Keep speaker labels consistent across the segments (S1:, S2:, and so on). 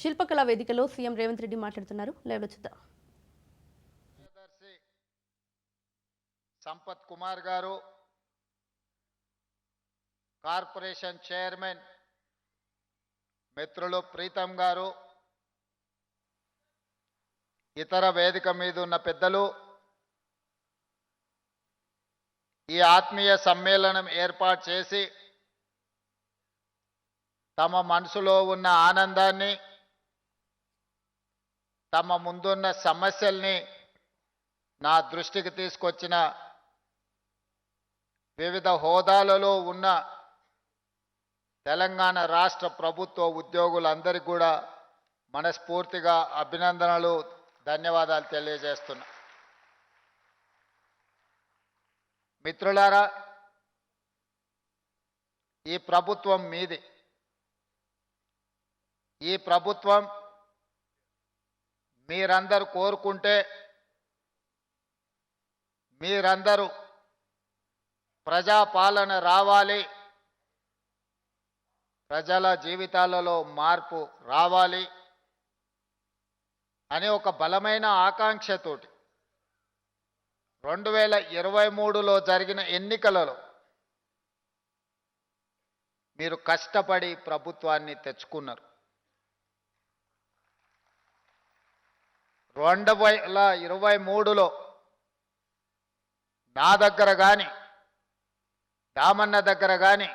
S1: శిల్పకళా వేదికలో సీఎం రేవంత్ రెడ్డి మాట్లాడుతున్నారు. లైవ్లో చూద్దాం.
S2: సంపత్ కుమార్ గారు, కార్పొరేషన్ చైర్మన్ మిత్రులు ప్రీతం గారు, ఇతర వేదిక మీద ఉన్న పెద్దలు, ఈ ఆత్మీయ సమ్మేళనం ఏర్పాటు చేసి తమ మనసులో ఉన్న ఆనందాన్ని, తమ ముందున్న సమస్యల్ని నా దృష్టికి తీసుకొచ్చిన వివిధ హోదాలలో ఉన్న తెలంగాణ రాష్ట్ర ప్రభుత్వ ఉద్యోగులందరికీ కూడా మనస్ఫూర్తిగా అభినందనలు, ధన్యవాదాలు తెలియజేస్తున్నా. మిత్రులారా, ఈ ప్రభుత్వం మీది. ఈ ప్రభుత్వం మీరందరూ కోరుకుంటే, మీరందరూ ప్రజాపాలన రావాలి, ప్రజల జీవితాలలో మార్పు రావాలి అనే ఒక బలమైన ఆకాంక్షతోటి 2023లో జరిగిన ఎన్నికలలో మీరు కష్టపడి ప్రభుత్వాన్ని తెచ్చుకున్నారు. 2023లో నా దగ్గర కానీ, దామన్న దగ్గర కానీ,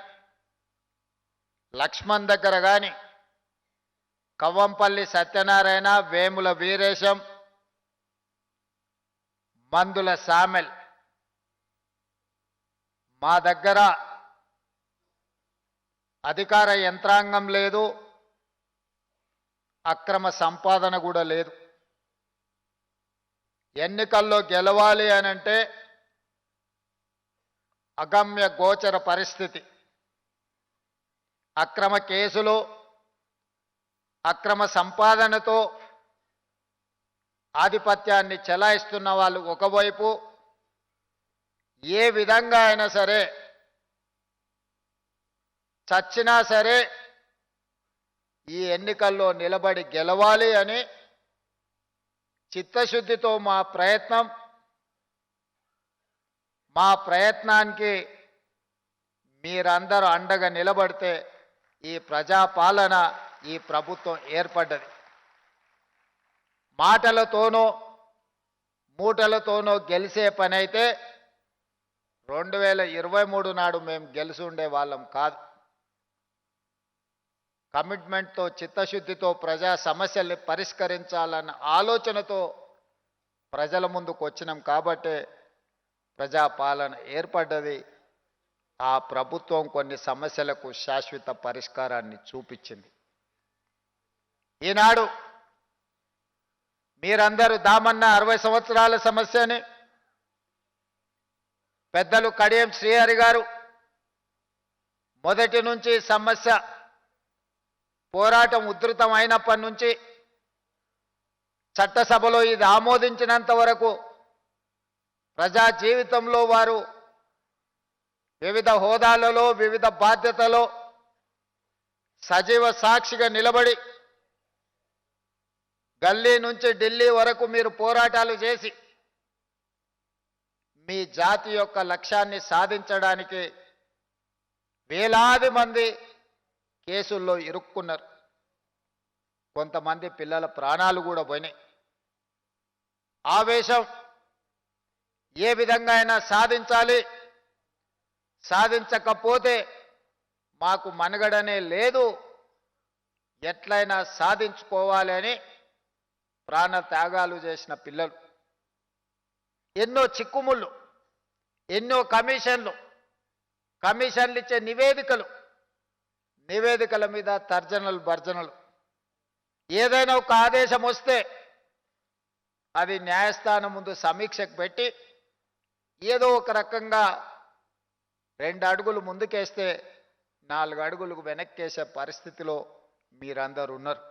S2: లక్ష్మణ్ దగ్గర కానీ, కవ్వంపల్లి సత్యనారాయణ, వేముల వీరేశం, మందుల సామెల్, మా దగ్గర అధికార యంత్రాంగం లేదు, అక్రమ సంపాదన కూడా లేదు. ఎన్నికల్లో గెలవాలి అనంటే అగమ్య గోచర పరిస్థితి. అక్రమ కేసులు, అక్రమ సంపాదనతో ఆధిపత్యాన్ని చెలాయిస్తున్న వాళ్ళు ఒకవైపు, ఏ విధంగా అయినా సరే చచ్చినా సరే ఈ ఎన్నికల్లో నిలబడి గెలవాలి అని చిత్తశుద్ధితో మా ప్రయత్నానికి మీరందరూ అండగా నిలబడితే ఈ ప్రజాపాలన, ఈ ప్రభుత్వం ఏర్పడ్డది. మాటలతోనో మూటలతోనో గెలిచే పని అయితే 2023 నాడు మేము గెలిచి ఉండే వాళ్ళం కాదు. కమిట్మెంట్తో, చిత్తశుద్ధితో ప్రజా సమస్యల్ని పరిష్కరించాలన్న ఆలోచనతో ప్రజల ముందుకు వచ్చినాం కాబట్టే ప్రజాపాలన ఏర్పడ్డది. ఆ ప్రభుత్వం కొన్ని సమస్యలకు శాశ్వత పరిష్కారాన్ని చూపించింది. ఈనాడు మీరందరూ దామన్న 60 సంవత్సరాల సమస్యని, పెద్దలు కడియం శ్రీహరి గారు మొదటి నుంచి సమస్య పోరాటం ఉధృతం అయినప్పటి నుంచి చట్టసభలో ఇది ఆమోదించినంత వరకు ప్రజా జీవితంలో వారు వివిధ హోదాలలో, వివిధ బాధ్యతలో సజీవ సాక్షిగా నిలబడి గల్లీ నుంచి ఢిల్లీ వరకు మీరు పోరాటాలు చేసి మీ జాతి యొక్క లక్ష్యాన్ని సాధించడానికి వేలాది మంది కేసుల్లో ఇరుక్కున్నారు. కొంతమంది పిల్లల ప్రాణాలు కూడా పోయినాయి. ఆవేశం ఏ విధంగా అయినా సాధించాలి, సాధించకపోతే మాకు మనుగడనే లేదు, ఎట్లయినా సాధించుకోవాలి అని ప్రాణ త్యాగాలు చేసిన పిల్లలు. ఎన్నో చిక్కుముళ్ళు, ఎన్నో కమిషన్లు ఇచ్చే నివేదికల మీద తర్జనలు భర్జనలు. ఏదైనా ఒక ఆదేశం వస్తే అది న్యాయస్థానం ముందు సమీక్షకు పెట్టి ఏదో ఒక రకంగా 2 అడుగులు ముందుకేస్తే 4 అడుగులకు వెనక్కేసే పరిస్థితిలో మీరందరూ ఉన్నారు.